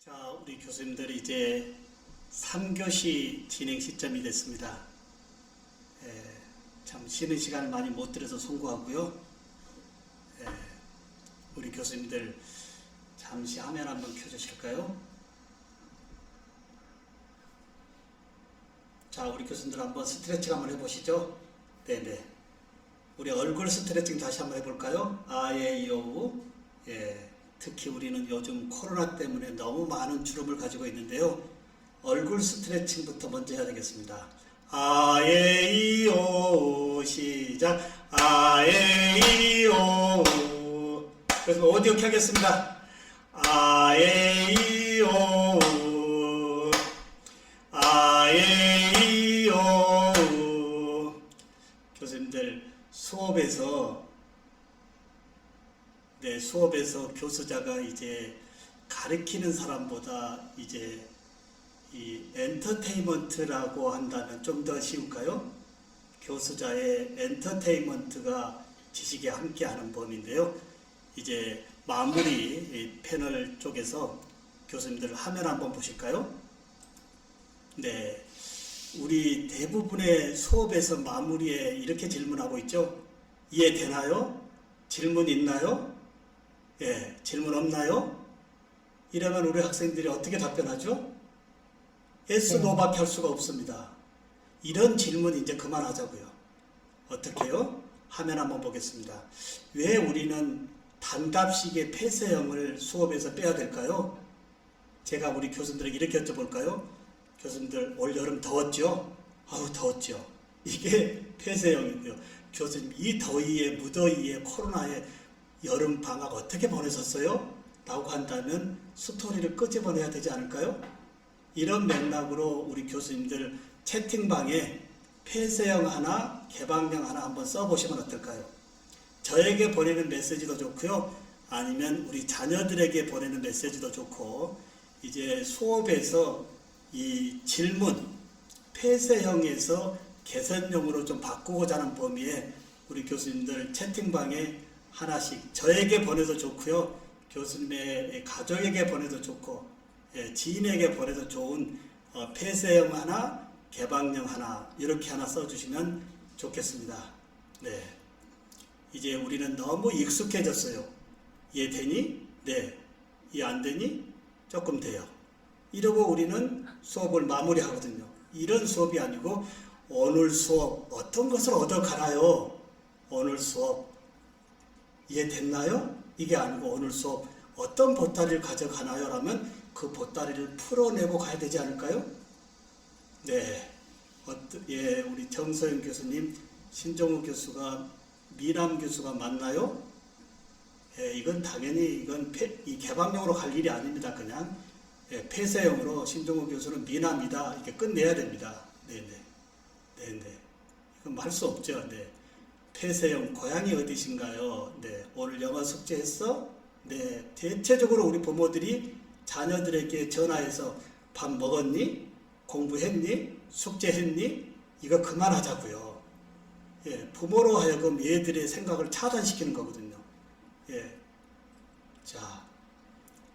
자, 우리 교수님들이 이제 3교시 진행 시점이 됐습니다. 참 쉬는 시간을 많이 못 들여서 송구하고요. 우리 교수님들 잠시 화면 한번 켜주실까요? 자, 우리 교수님들 한번 스트레칭 한번 해보시죠. 네네. 우리 얼굴 스트레칭 다시 한번 해볼까요? 아예이오우. 특히 우리는 요즘 코로나 때문에 너무 많은 주름을 가지고 있는데요. 얼굴 스트레칭부터 먼저 해야 되겠습니다. 아예이오 시작. 아예이오. 그래서 오디오 켜겠습니다. 아예이오 아예이오. 교수님들 수업에서 교수자가 이제 가르치는 사람보다 이제 이 엔터테인먼트라고 한다면 좀 더 쉬울까요? 교수자의 엔터테인먼트가 지식에 함께하는 범위인데요. 이제 마무리 패널 쪽에서 교수님들 화면 한번 보실까요? 네, 우리 대부분의 수업에서 마무리에 이렇게 질문하고 있죠. 이해되나요? 질문 있나요? 질문 없나요? 이러면 우리 학생들이 어떻게 답변하죠? yes, no밖에 할 수가 없습니다. 이런 질문 이제 그만하자고요. 어떻게요? 화면 한번 보겠습니다. 왜 우리는 단답식의 폐쇄형을 수업에서 빼야 될까요? 제가 우리 교수님들에게 이렇게 여쭤볼까요? 교수님들 올 여름 더웠죠? 아우 더웠죠. 이게 폐쇄형이고요. 교수님 이 더위에 무더위에 코로나에 여름 방학 어떻게 보내셨어요? 라고 한다면 스토리를 끄집어내야 되지 않을까요? 이런 맥락으로 우리 교수님들 채팅방에 폐쇄형 하나, 개방형 하나 한번 써보시면 어떨까요? 저에게 보내는 메시지도 좋고요. 아니면 우리 자녀들에게 보내는 메시지도 좋고, 이제 수업에서 이 질문, 폐쇄형에서 개선형으로 좀 바꾸고자 하는 범위에 우리 교수님들 채팅방에 하나씩 저에게 보내도 좋고요. 교수님의 가족에게 보내도 좋고 지인에게 보내도 좋은 폐쇄형 하나, 개방형 하나 이렇게 하나 써주시면 좋겠습니다. 네, 이제 우리는 너무 익숙해졌어요. 이해되니? 네. 이해 안 되니? 조금 돼요. 이러고 우리는 수업을 마무리하거든요. 이런 수업이 아니고 오늘 수업 어떤 것을 얻어가나요? 오늘 수업 이해됐나요? 이게 아니고 오늘 수업 어떤 보따리를 가져가나요? 라면 그 보따리를 풀어내고 가야 되지 않을까요? 네. 우리 정서영 교수님, 신종우 교수가 미남 교수가 맞나요? 이건 당연히 이 개방형으로 갈 일이 아닙니다. 그냥 폐쇄형으로 신종우 교수는 미남이다 이렇게 끝내야 됩니다. 네네. 이건 할 수 없죠. 네. 폐쇄형 고향이 어디신가요? 네. 오늘 영어 숙제했어? 네. 대체적으로 우리 부모들이 자녀들에게 전화해서 밥 먹었니? 공부했니? 숙제했니? 이거 그만하자고요. 부모로 하여금 얘들의 생각을 차단시키는 거거든요. 자,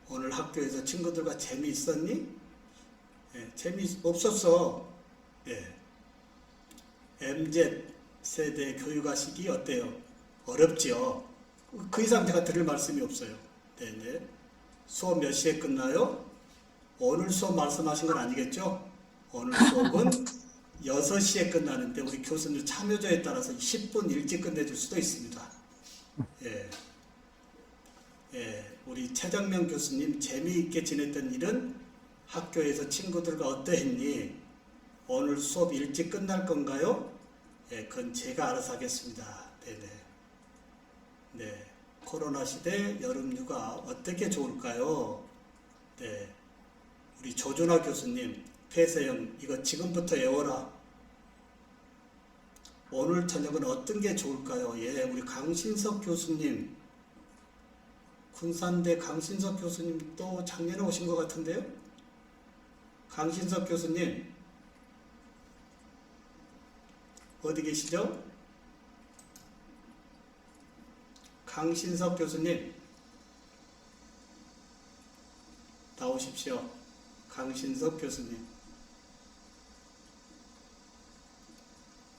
오늘 학교에서 친구들과 재미있었니? 재미없었어. MZ세대 교육하시기 어때요? 어렵지요. 그 이상 제가 드릴 말씀이 없어요. 네네. 수업 몇 시에 끝나요? 오늘 수업 말씀하신 건 아니겠죠? 오늘 수업은 6시에 끝나는데 우리 교수님 참여자에 따라서 10분 일찍 끝내줄 수도 있습니다. 우리 최정명 교수님 재미있게 지냈던 일은 학교에서 친구들과 어떠했니? 오늘 수업 일찍 끝날 건가요? 그건 제가 알아서 하겠습니다. 네. 코로나 시대 여름휴가 어떻게 좋을까요? 네. 우리 조준하 교수님, 폐쇄형 이거 지금부터 외워라. 오늘 저녁은 어떤 게 좋을까요? 우리 강신석 교수님, 군산대 강신석 교수님 또 작년에 오신 것 같은데요? 강신석 교수님 어디 계시죠? 강신석 교수님 나오시 나오십시오. 강신석 교수님.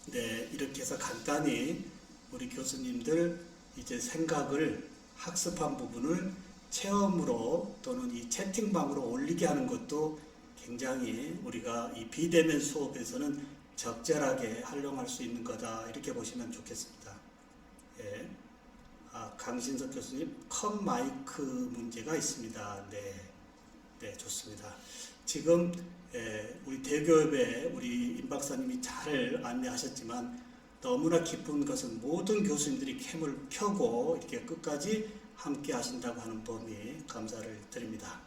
네, 이렇게 해서 간단히 우리 교수님들 이제 생각을 학습한 부분을 체험으로 또는 이 채팅방으로 올리게 하는 것도 굉장히 우리가 이 비대면 수업에서는 적절하게 활용할 수 있는 거다, 이렇게 보시면 좋겠습니다. 예. 강신석 교수님, 컴 마이크 문제가 있습니다. 네, 좋습니다. 지금 우리 대교협에 우리 임 박사님이 잘 안내하셨지만 너무나 기쁜 것은 모든 교수님들이 캠을 켜고 이렇게 끝까지 함께 하신다고 하는 범위 감사를 드립니다.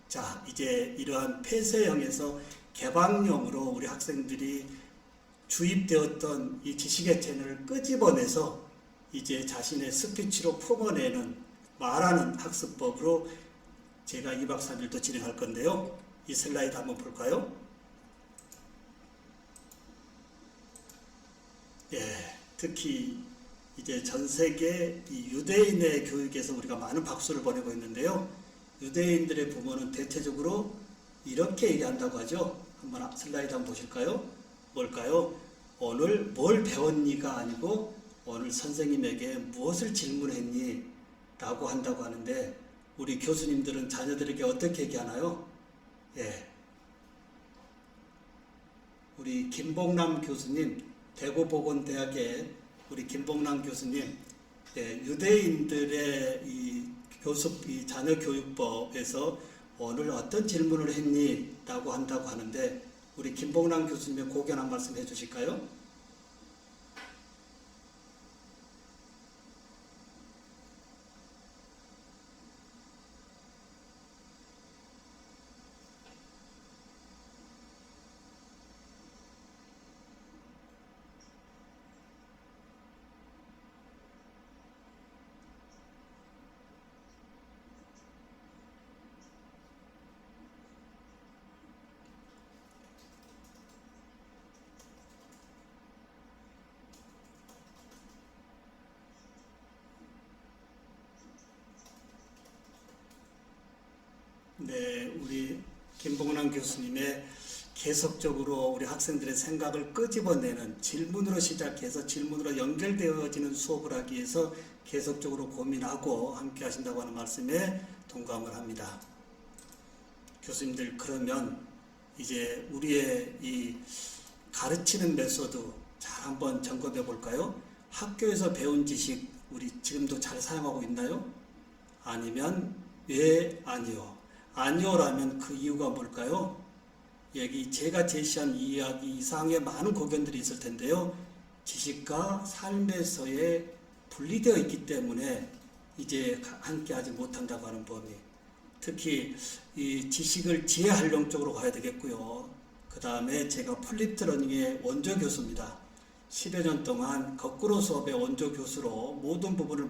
자, 이제 이러한 폐쇄형에서 개방형으로 우리 학생들이 주입되었던 이 지식의 채널을 끄집어내서 이제 자신의 스피치로 품어내는, 말하는 학습법으로 제가 이 박사님도 진행할 건데요. 이 슬라이드 한번 볼까요? 예, 특히 이제 전 세계 이 유대인의 교육에서 우리가 많은 박수를 보내고 있는데요. 유대인들의 부모는 대체적으로 이렇게 얘기한다고 하죠. 한번 슬라이드 한번 보실까요? 뭘까요? 오늘 뭘 배웠니가 아니고 오늘 선생님에게 무엇을 질문했니? 라고 한다고 하는데, 우리 교수님들은 자녀들에게 어떻게 얘기하나요? 예. 우리 김봉남 교수님, 대구보건대학의 우리 김봉남 교수님, 예, 유대인들의 이 자녀 교육법에서 오늘 어떤 질문을 했니? 라고 한다고 하는데, 우리 김봉남 교수님의 고견 한 말씀 해주실까요? 네, 우리 김봉남 교수님의 계속적으로 우리 학생들의 생각을 끄집어내는, 질문으로 시작해서 질문으로 연결되어지는 수업을 하기 위해서 계속적으로 고민하고 함께 하신다고 하는 말씀에 동감을 합니다. 교수님들, 그러면 이제 우리의 이 가르치는 메소드 잘 한번 점검해 볼까요? 학교에서 배운 지식 우리 지금도 잘 사용하고 있나요? 아니면 왜 아니요? 아니요라면 그 이유가 뭘까요? 여기 제가 제시한 이야기 이상의 많은 고견들이 있을 텐데요. 지식과 삶에서의 분리되어 있기 때문에 이제 함께 하지 못한다고 하는 범위. 특히 이 지식을 지혜활용 쪽으로 가야 되겠고요. 그 다음에 제가 플립드 러닝의 원조 교수입니다. 10여 년 동안 거꾸로 수업의 원조 교수로 모든 부분을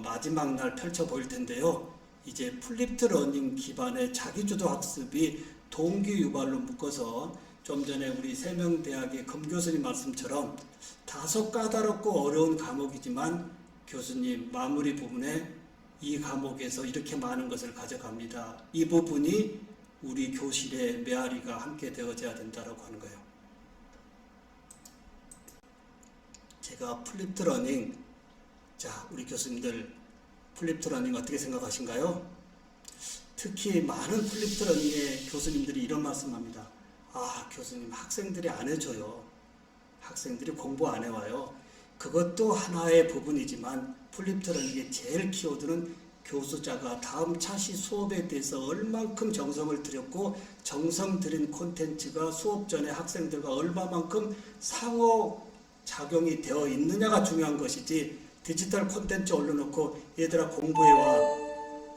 마지막 날 펼쳐 보일 텐데요. 이제 플립드 러닝 기반의 자기주도 학습이 동기 유발로 묶어서 좀 전에 우리 세명대학의 금 교수님 말씀처럼 다소 까다롭고 어려운 과목이지만 교수님 마무리 부분에 이 과목에서 이렇게 많은 것을 가져갑니다. 이 부분이 우리 교실의 메아리가 함께 되어져야 된다고 하는 거예요. 제가 플립드 러닝, 자, 우리 교수님들 플립드 러닝 어떻게 생각하신가요? 특히 많은 플립드 러닝의 교수님들이 이런 말씀합니다. 교수님, 학생들이 안 해줘요. 학생들이 공부 안 해와요. 그것도 하나의 부분이지만 플립드 러닝의 제일 키워드는 교수자가 다음 차시 수업에 대해서 얼만큼 정성을 들였고 정성 들인 콘텐츠가 수업 전에 학생들과 얼마만큼 상호작용이 되어 있느냐가 중요한 것이지, 디지털 콘텐츠 올려놓고 얘들아 공부해와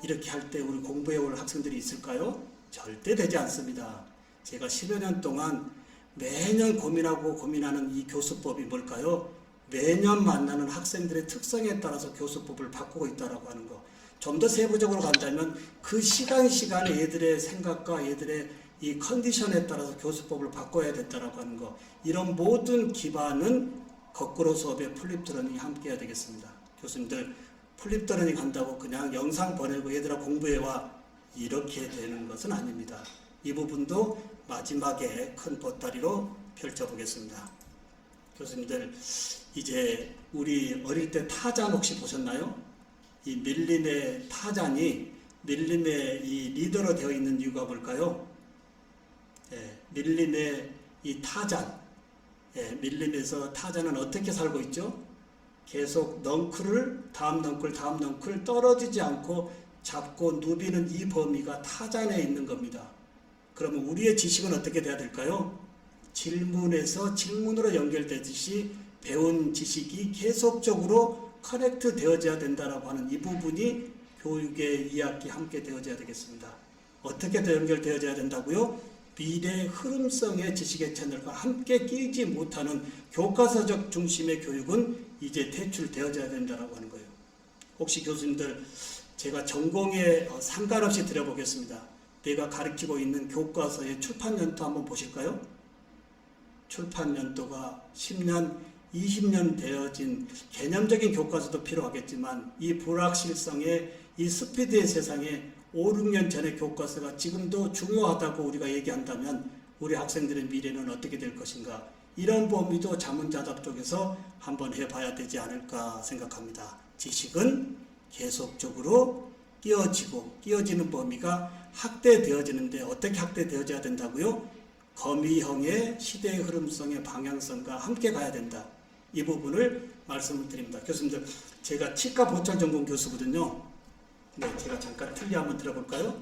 이렇게 할 때 우리 공부해올 학생들이 있을까요? 절대 되지 않습니다. 제가 10여 년 동안 매년 고민하는 이 교수법이 뭘까요? 매년 만나는 학생들의 특성에 따라서 교수법을 바꾸고 있다고 하는 거. 좀 더 세부적으로 간다면 그 시간에 얘들의 생각과 얘들의 이 컨디션에 따라서 교수법을 바꿔야 된다고 하는 거. 이런 모든 기반은 거꾸로 수업에 플립드 러닝이 함께 해야 되겠습니다. 교수님들, 플립드 러닝 한다고 그냥 영상 보내고 얘들아 공부해와 이렇게 되는 것은 아닙니다. 이 부분도 마지막에 큰 보따리로 펼쳐보겠습니다. 교수님들, 이제 우리 어릴 때 타잔 혹시 보셨나요? 이 밀림의 타잔이 밀림의 이 리더로 되어 있는 이유가 뭘까요? 밀림의 이 타잔, 밀림에서 타잔은 어떻게 살고 있죠? 계속 넝쿨을 다음 넝쿨 떨어지지 않고 잡고 누비는 이 범위가 타잔에 있는 겁니다. 그러면 우리의 지식은 어떻게 돼야 될까요? 질문에서 질문으로 연결되듯이 배운 지식이 계속적으로 커넥트 되어져야 된다라고 하는 이 부분이 교육의 2학기 함께 되어져야 되겠습니다. 어떻게 연결되어져야 된다고요? 미래 흐름성의 지식의 채널과 함께 끼지 못하는 교과서적 중심의 교육은 이제 퇴출되어져야 된다라고 하는 거예요. 혹시 교수님들, 제가 전공에 상관없이 드려보겠습니다. 내가 가르치고 있는 교과서의 출판 연도 한번 보실까요? 출판 연도가 10년, 20년 되어진 개념적인 교과서도 필요하겠지만 이 불확실성의 이 스피드의 세상에 5, 6년 전의 교과서가 지금도 중요하다고 우리가 얘기한다면 우리 학생들의 미래는 어떻게 될 것인가, 이런 범위도 자문자답 쪽에서 한번 해봐야 되지 않을까 생각합니다. 지식은 계속적으로 끼어지는 범위가 확대되어지는데 어떻게 확대되어져야 된다고요? 거미형의 시대의 흐름성의 방향성과 함께 가야 된다. 이 부분을 말씀을 드립니다. 교수님들, 제가 치과 보철 전공 교수거든요. 네, 제가 잠깐 틀리 한번 들어볼까요?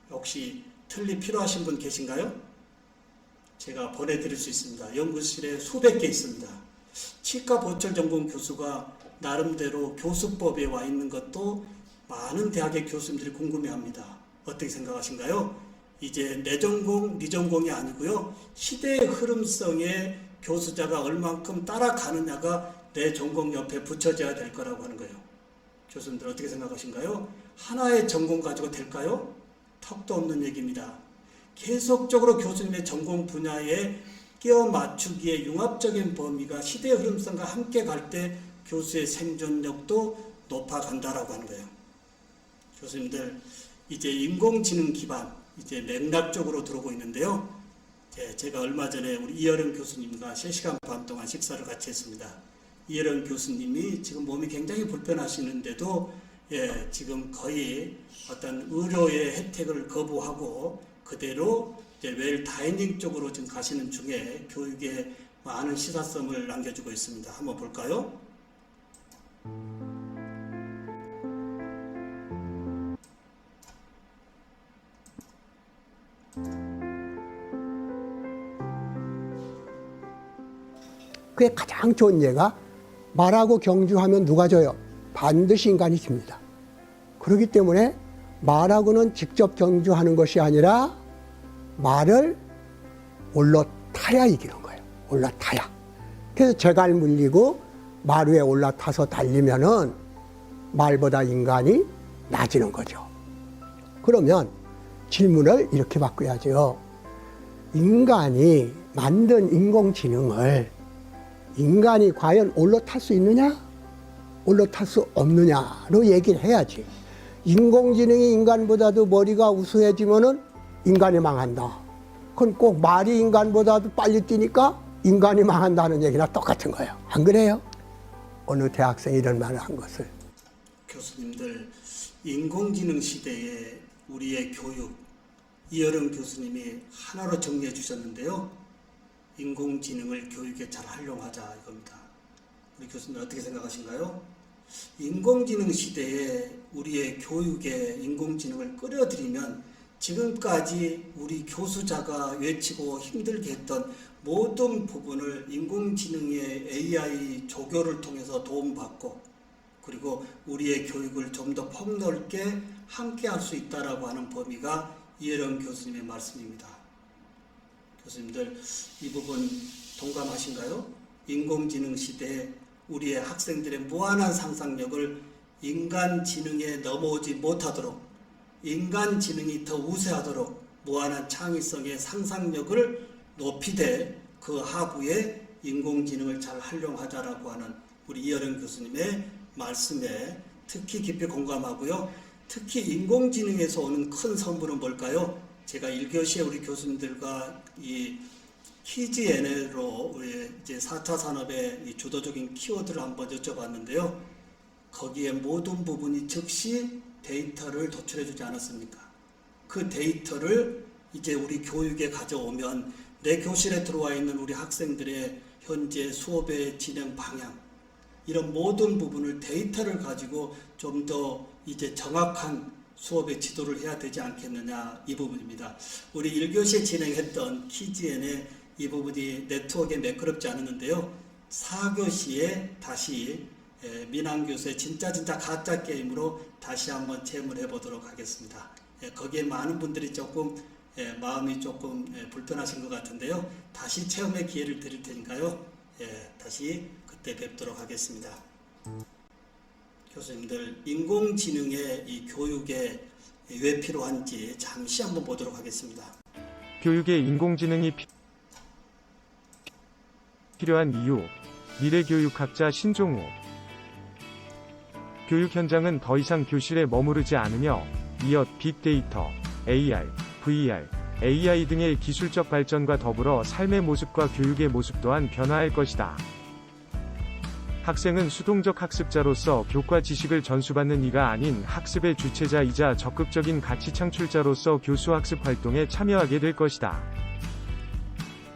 혹시 틀리 필요하신 분 계신가요? 제가 보내드릴 수 있습니다. 연구실에 수백 개 있습니다. 치과 보철 전공 교수가 나름대로 교수법에 와 있는 것도 많은 대학의 교수님들이 궁금해합니다. 어떻게 생각하신가요? 이제 내 전공, 네 전공이 아니고요. 시대의 흐름성에 교수자가 얼만큼 따라가느냐가 내 전공 옆에 붙여져야 될 거라고 하는 거예요. 교수님들 어떻게 생각하신가요? 하나의 전공 가지고 될까요? 턱도 없는 얘기입니다. 계속적으로 교수님의 전공 분야에 끼워 맞추기에 융합적인 범위가 시대의 흐름성과 함께 갈 때 교수의 생존력도 높아간다라고 하는 거예요. 교수님들, 이제 인공지능 기반, 이제 맥락적으로 들어오고 있는데요. 제가 얼마 전에 우리 이여령 교수님과 3시간 반 동안 식사를 같이 했습니다. 이여령 교수님이 지금 몸이 굉장히 불편하시는데도 지금 거의 어떤 의료의 혜택을 거부하고 그대로 이제 웰 다이닝 쪽으로 지금 가시는 중에 교육에 많은 시사성을 남겨주고 있습니다. 한번 볼까요? 그게 가장 좋은 예가 말하고 경주하면 누가 져요? 반드시 인간이 집니다. 그렇기 때문에 말하고는 직접 경주하는 것이 아니라 말을 올라타야 이기는 거예요. 올라타야. 그래서 제갈 물리고 말 위에 올라타서 달리면은 말보다 인간이 낮아지는 거죠. 그러면 질문을 이렇게 바꿔야죠. 인간이 만든 인공지능을 인간이 과연 올라탈 수 있느냐? 올라탈 수 없느냐로 얘기를 해야지. 인공지능이 인간보다도 머리가 우수해지면은 인간이 망한다. 그건 꼭 말이 인간보다도 빨리 뛰니까 인간이 망한다는 얘기나 똑같은 거예요. 안 그래요? 어느 대학생이 이런 말을 한 것을. 교수님들, 인공지능 시대에 우리의 교육, 이여령 교수님이 하나로 정리해 주셨는데요. 인공지능을 교육에 잘 활용하자 이겁니다. 우리 교수님 어떻게 생각하신가요? 인공지능 시대에 우리의 교육에 인공지능을 끌어들이면 지금까지 우리 교수자가 외치고 힘들게 했던 모든 부분을 인공지능의 AI 조교를 통해서 도움받고 그리고 우리의 교육을 좀 더 폭넓게 함께 할 수 있다라고 하는 범위가 이여령 교수님의 말씀입니다. 교수님들, 이 부분 동감하신가요? 인공지능 시대에 우리의 학생들의 무한한 상상력을 인간지능에 넘어오지 못하도록, 인간지능이 더 우세하도록 무한한 창의성의 상상력을 높이되 그 하부에 인공지능을 잘 활용하자라고 하는 우리 이여령 교수님의 말씀에 특히 깊이 공감하고요. 특히 인공지능에서 오는 큰 선물은 뭘까요? 제가 1교시에 우리 교수님들과 이 키즈NL로 이제 4차 산업의 이 주도적인 키워드를 한번 여쭤봤는데요. 거기에 모든 부분이 즉시 데이터를 도출해 주지 않았습니까? 그 데이터를 이제 우리 교육에 가져오면 내 교실에 들어와 있는 우리 학생들의 현재 수업의 진행 방향, 이런 모든 부분을 데이터를 가지고 좀 더 이제 정확한 수업의 지도를 해야 되지 않겠느냐, 이 부분입니다. 우리 1교시에 진행했던 키즈N의 이 부분이 네트워크에 매끄럽지 않았는데요. 4교시에 다시 민항 교수의 진짜 가짜 게임으로 다시 한번 체험을 해보도록 하겠습니다. 거기에 많은 분들이 조금 마음이 조금 불편하신 것 같은데요. 다시 체험의 기회를 드릴 테니까요. 다시 그때 뵙도록 하겠습니다. 교수님들, 인공지능의 이 교육에 왜 필요한지 잠시 한번 보도록 하겠습니다. 교육에 인공지능이 필요한 이유. 미래교육학자 신종우. 교육 현장은 더 이상 교실에 머무르지 않으며 이어 빅데이터, AR, VR, AI 등의 기술적 발전과 더불어 삶의 모습과 교육의 모습 또한 변화할 것이다. 학생은 수동적 학습자로서 교과 지식을 전수받는 이가 아닌 학습의 주체자이자 적극적인 가치 창출자로서 교수 학습 활동에 참여하게 될 것이다.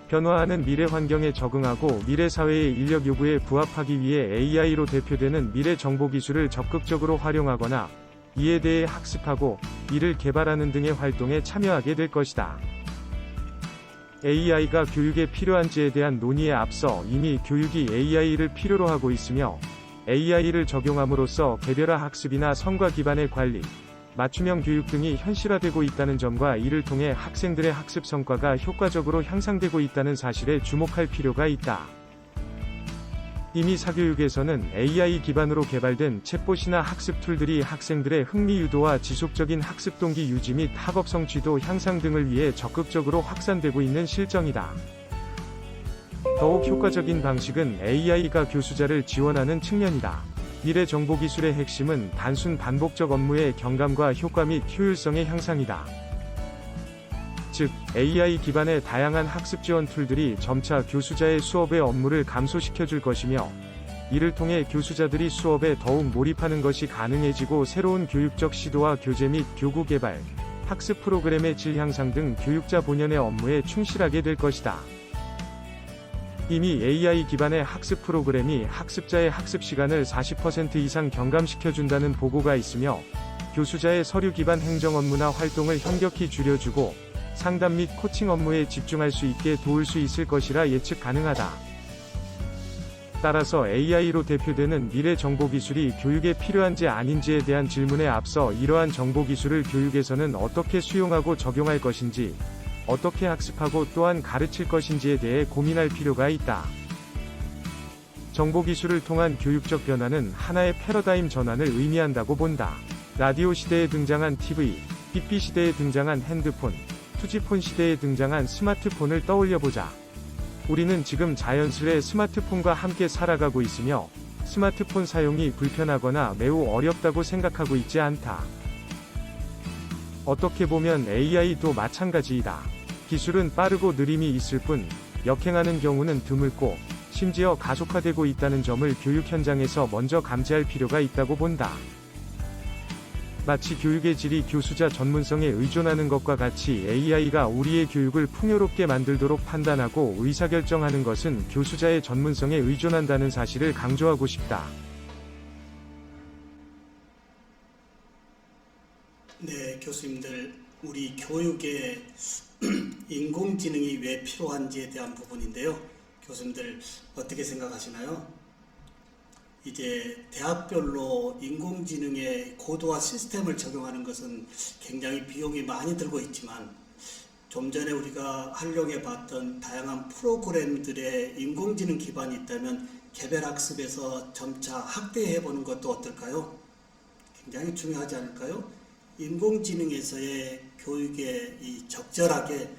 변화하는 미래 환경에 적응하고 미래 사회의 인력 요구에 부합하기 위해 AI로 대표되는 미래 정보 기술을 적극적으로 활용하거나 이에 대해 학습하고 이를 개발하는 등의 활동에 참여하게 될 것이다. AI가 교육에 필요한지에 대한 논의에 앞서 이미 교육이 AI를 필요로 하고 있으며 AI를 적용함으로써 개별화 학습이나 성과 기반의 관리, 맞춤형 교육 등이 현실화되고 있다는 점과 이를 통해 학생들의 학습 성과가 효과적으로 향상되고 있다는 사실에 주목할 필요가 있다. 이미 사교육에서는 AI 기반으로 개발된 챗봇이나 학습 툴들이 학생들의 흥미 유도와 지속적인 학습 동기 유지 및 학업 성취도 향상 등을 위해 적극적으로 확산되고 있는 실정이다. 더욱 효과적인 방식은 AI가 교수자를 지원하는 측면이다. 미래 정보기술의 핵심은 단순 반복적 업무의 경감과 효과 및 효율성의 향상이다. 즉, AI 기반의 다양한 학습 지원 툴들이 점차 교수자의 수업의 업무를 감소시켜줄 것이며, 이를 통해 교수자들이 수업에 더욱 몰입하는 것이 가능해지고 새로운 교육적 시도와 교재 및 교구 개발, 학습 프로그램의 질 향상 등 교육자 본연의 업무에 충실하게 될 것이다. 이미 AI 기반의 학습 프로그램이 학습자의 학습 시간을 40% 이상 경감시켜준다는 보고가 있으며, 교수자의 서류 기반 행정 업무나 활동을 현격히 줄여주고 상담 및 코칭 업무에 집중할 수 있게 도울 수 있을 것이라 예측 가능하다. 따라서 AI로 대표되는 미래 정보기술이 교육에 필요한지 아닌지에 대한 질문에 앞서 이러한 정보기술을 교육에서는 어떻게 수용하고 적용할 것인지, 어떻게 학습하고 또한 가르칠 것인지에 대해 고민할 필요가 있다. 정보기술을 통한 교육적 변화는 하나의 패러다임 전환을 의미한다고 본다. 라디오 시대에 등장한 TV, 삐삐 시대에 등장한 핸드폰, 투지폰 시대에 등장한 스마트폰을 떠올려보자. 우리는 지금 자연스레 스마트폰과 함께 살아가고 있으며 스마트폰 사용이 불편하거나 매우 어렵다고 생각하고 있지 않다. 어떻게 보면 AI도 마찬가지이다. 기술은 빠르고 느림이 있을 뿐 역행하는 경우는 드물고 심지어 가속화되고 있다는 점을 교육 현장에서 먼저 감지할 필요가 있다고 본다. 마치 교육의 질이 교수자 전문성에 의존하는 것과 같이 AI가 우리의 교육을 풍요롭게 만들도록 판단하고 의사결정하는 것은 교수자의 전문성에 의존한다는 사실을 강조하고 싶다. 네, 교수님들, 우리 교육에 인공지능이 왜 필요한지에 대한 부분인데요. 교수님들 어떻게 생각하시나요? 이제 대학별로 인공지능의 고도화 시스템을 적용하는 것은 굉장히 비용이 많이 들고 있지만, 좀 전에 우리가 활용해 봤던 다양한 프로그램들의 인공지능 기반이 있다면 개별학습에서 점차 확대해 보는 것도 어떨까요? 굉장히 중요하지 않을까요? 인공지능에서의 교육에 적절하게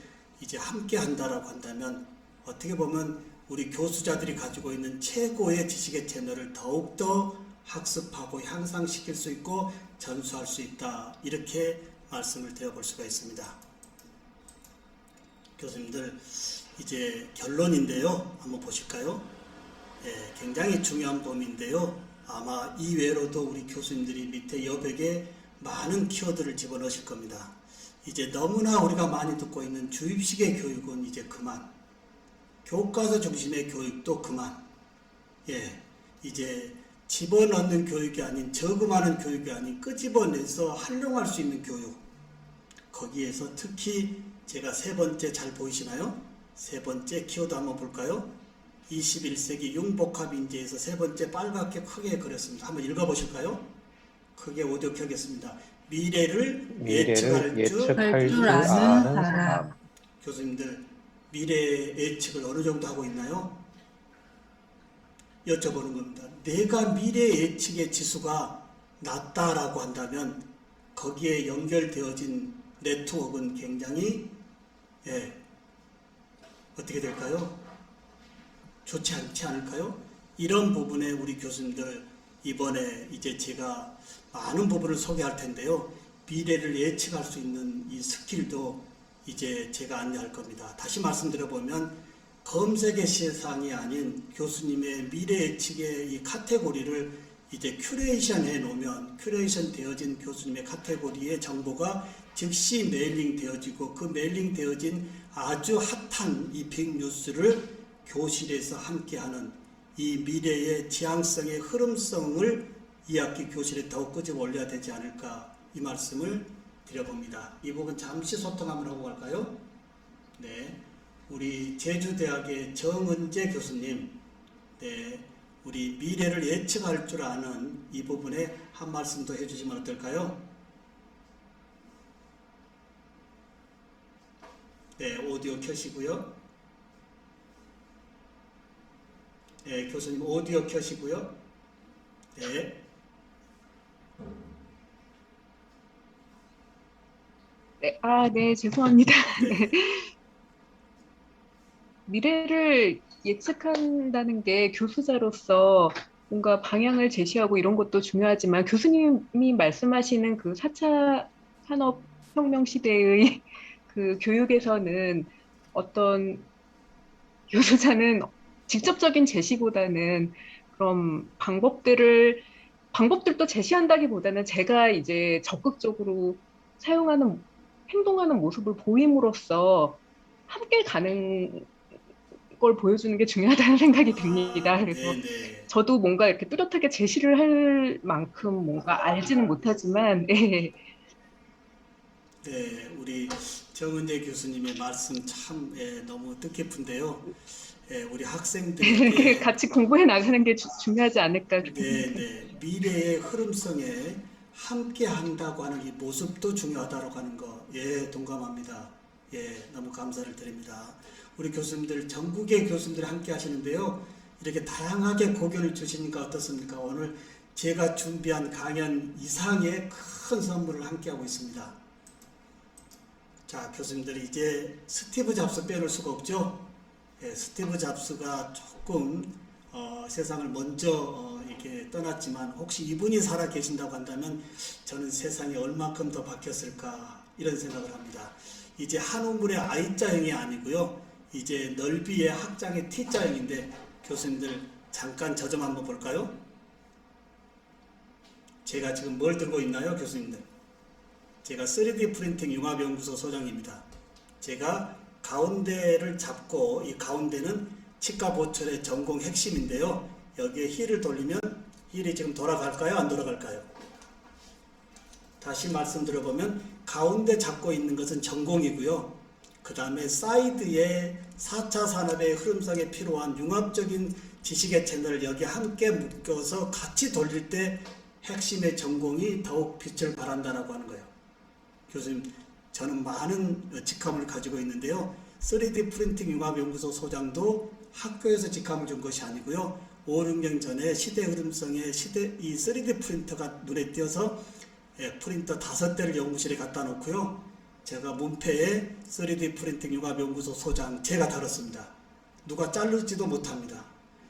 이제 함께 한다라고 한다면, 어떻게 보면 우리 교수자들이 가지고 있는 최고의 지식의 채널을 더욱더 학습하고 향상시킬 수 있고 전수할 수 있다. 이렇게 말씀을 드려볼 수가 있습니다. 교수님들, 이제 결론인데요. 한번 보실까요? 굉장히 중요한 범위인데요. 아마 이외로도 우리 교수님들이 밑에 여백에 많은 키워드를 집어넣으실 겁니다. 이제 너무나 우리가 많이 듣고 있는 주입식의 교육은 이제 그만. 교과서 중심의 교육도 그만. 이제 집어넣는 교육이 아닌, 저금하는 교육이 아닌, 끄집어내서 활용할 수 있는 교육. 거기에서 특히 제가 세 번째, 잘 보이시나요? 세 번째 키워드 한번 볼까요? 21세기 융복합 인재에서 세 번째 빨갛게 크게 그렸습니다. 한번 읽어보실까요? 크게 오디오 켜겠습니다. 미래를 예측할 줄 아는 사람. 교수님들, 미래 예측을 어느 정도 하고 있나요? 여쭤보는 겁니다. 내가 미래 예측의 지수가 낮다라고 한다면 거기에 연결되어진 네트워크는 굉장히 어떻게 될까요? 좋지 않지 않을까요? 이런 부분에 우리 교수님들 이번에 이제 제가 많은 부분을 소개할 텐데요. 미래를 예측할 수 있는 이 스킬도 이제 제가 안내할 겁니다. 다시 말씀드려보면 검색의 세상이 아닌 교수님의 미래 예측의 이 카테고리를 이제 큐레이션 해 놓으면 큐레이션 되어진 교수님의 카테고리의 정보가 즉시 메일링 되어지고 그 메일링 되어진 아주 핫한 이 빅뉴스를 교실에서 함께하는 이 미래의 지향성의 흐름성을 2학기 교실에 더욱 끄집어 올려야 되지 않을까, 이 말씀을 드려봅니다. 이 부분 잠시 소통 한번 하고 갈까요? 네, 우리 제주대학의 정은재 교수님, 우리 미래를 예측할 줄 아는 이 부분에 한 말씀 더 해주시면 어떨까요? 네, 오디오 켜시고요. 네, 교수님 오디오 켜시고요. 네. 네, 죄송합니다. 네. 미래를 예측한다는 게 교수자로서 뭔가 방향을 제시하고 이런 것도 중요하지만 교수님이 말씀하시는 그 4차 산업혁명 시대의 그 교육에서는 어떤 교수자는 직접적인 제시보다는 그런 방법들도 제시한다기보다는 제가 이제 적극적으로 사용하는, 행동하는 모습을 보임으로써 함께 가는 걸 보여주는 게 중요하다는 생각이 듭니다. 그래서 저도 뭔가 이렇게 뚜렷하게 제시를 할 만큼 뭔가 알지는 못하지만, 네, 우리 정은재 교수님의 말씀 참 너무 뜻깊은데요. 우리 학생들에게 같이 공부해 나가는 게 중요하지 않을까. 미래의 흐름성에 함께 한다고 하는 이 모습도 중요하다고 하는 거, 동감합니다. 너무 감사를 드립니다. 우리 교수님들, 전국의 교수님들이 함께 하시는데요. 이렇게 다양하게 고견을 주시니까 어떻습니까? 오늘 제가 준비한 강연 이상의 큰 선물을 함께 하고 있습니다. 자, 교수님들이 이제 스티브 잡스 빼놓을 수가 없죠. 스티브 잡스가 조금 세상을 먼저 이렇게 떠났지만 혹시 이분이 살아 계신다고 한다면 저는 세상이 얼만큼 더 바뀌었을까, 이런 생각을 합니다. 이제 한우물의 I자형이 아니고요. 이제 넓이의 학장의 T자형인데 교수님들 잠깐 저 점 한번 볼까요? 제가 지금 뭘 들고 있나요, 교수님들? 제가 3D 프린팅 융합연구소 소장입니다. 제가 가운데를 잡고, 이 가운데는 치과 보철의 전공 핵심인데요. 여기에 힐을 돌리면 힐이 지금 돌아갈까요? 안 돌아갈까요? 다시 말씀드려보면 가운데 잡고 있는 것은 전공이고요. 그 다음에 사이드에 4차 산업의 흐름상에 필요한 융합적인 지식의 채널을 여기 함께 묶어서 같이 돌릴 때 핵심의 전공이 더욱 빛을 발한다라고 하는 거예요. 교수님, 저는 많은 직함을 가지고 있는데요. 3D 프린팅 융합연구소 소장도 학교에서 직함을 준 것이 아니고요. 5, 6년 전에 시대 흐름성의 이 3D 프린터가 눈에 띄어서 프린터 5대를 연구실에 갖다 놓고요. 제가 문패에 3D 프린팅 융합연구소 소장 제가 달았습니다. 누가 자르지도 못합니다.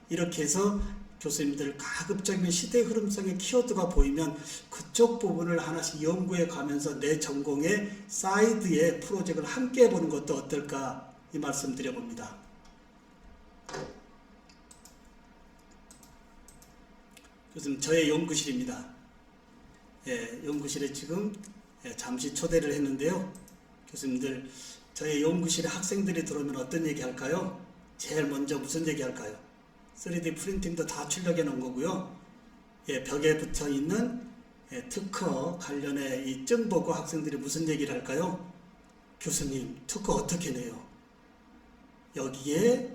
이렇게 해서 교수님들 가급적이면 시대 흐름성의 키워드가 보이면 그쪽 부분을 하나씩 연구해 가면서 내 전공의 사이드에 프로젝트를 함께 해보는 것도 어떨까 이 말씀 드려봅니다. 교수님, 저의 연구실입니다. 연구실에 지금 잠시 초대를 했는데요. 교수님들, 저의 연구실에 학생들이 들어오면 어떤 얘기 할까요? 제일 먼저 무슨 얘기 할까요? 3D 프린팅도 다 출력해 놓은 거고요. 벽에 붙어 있는 특허 관련해 이 점 보고 학생들이 무슨 얘기를 할까요? 교수님, 특허 어떻게 내요? 여기에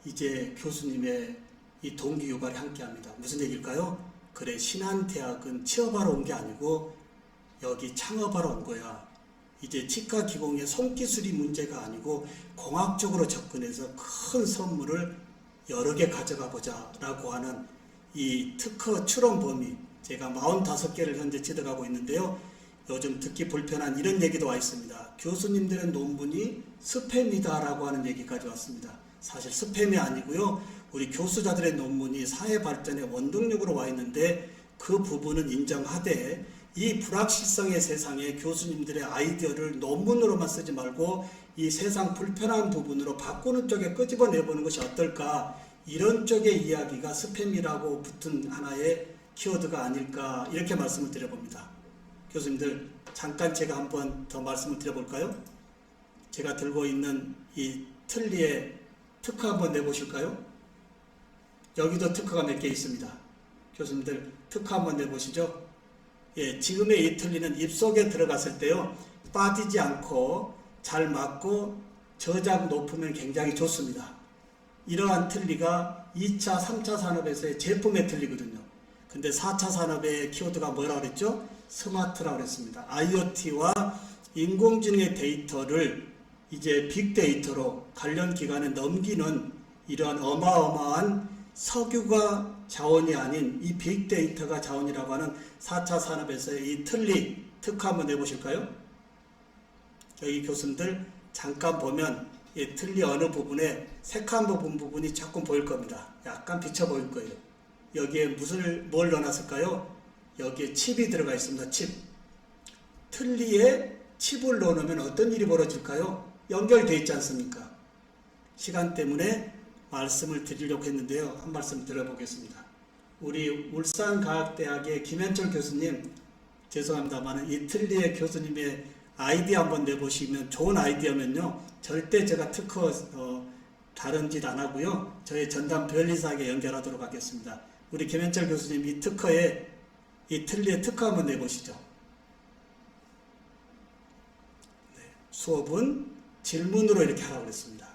이제 교수님의 이 동기 유발이 함께 합니다. 무슨 얘기일까요? 그래, 신한대학은 취업하러 온 게 아니고 여기 창업하러 온 거야. 이제 치과 기공의 손기술이 문제가 아니고 공학적으로 접근해서 큰 선물을 여러 개 가져가 보자 라고 하는 이 특허 출원 범위, 제가 45개를 현재 지도하고 있는데요. 요즘 듣기 불편한 이런 얘기도 와 있습니다. 교수님들의 논문이 스팸이다 라고 하는 얘기까지 왔습니다. 사실 스팸이 아니고요. 우리 교수자들의 논문이 사회 발전의 원동력으로 와 있는데 그 부분은 인정하되 이 불확실성의 세상에 교수님들의 아이디어를 논문으로만 쓰지 말고 이 세상 불편한 부분으로 바꾸는 쪽에 끄집어내보는 것이 어떨까, 이런 쪽의 이야기가 스팸이라고 붙은 하나의 키워드가 아닐까, 이렇게 말씀을 드려봅니다. 교수님들, 잠깐 제가 한번 더 말씀을 드려볼까요? 제가 들고 있는 이 틀니에 특허 한번 내보실까요? 여기도 특허가 몇 개 있습니다. 교수님들, 특허 한번 내보시죠. 지금의 이 틀니는 입속에 들어갔을 때요, 빠지지 않고 잘 맞고 저작 높으면 굉장히 좋습니다. 이러한 틀니가 2차, 3차 산업에서의 제품의 틀니거든요. 근데 4차 산업의 키워드가 뭐라고 그랬죠? 스마트라고 그랬습니다. IoT와 인공지능의 데이터를 이제 빅데이터로 관련 기관에 넘기는 이러한 어마어마한 석유가 자원이 아닌 이 빅데이터가 자원이라고 하는 4차 산업에서의 이 틀니 특허 한번 내보실까요? 여기 교수님들 잠깐 보면 이 틀니 어느 부분에 색한 부분이 조금 보일 겁니다. 약간 비쳐 보일 거예요. 여기에 뭘 넣어놨을까요? 여기에 칩이 들어가 있습니다. 칩. 틀니에 칩을 넣어놓으면 어떤 일이 벌어질까요? 연결되어 있지 않습니까? 시간 때문에 말씀을 드리려고 했는데요. 한 말씀 들어보겠습니다. 우리 울산과학대학의 김현철 교수님, 죄송합니다만 이 틀니의 교수님의 아이디어 한번 내보시면, 좋은 아이디어면요, 절대 제가 특허 다른 짓 안 하고요, 저희 전담 변리사에게 연결하도록 하겠습니다. 우리 김현철 교수님, 이 특허에, 이 틀니의 특허 한번 내보시죠. 네, 수업은 질문으로 이렇게 하라고 그랬습니다.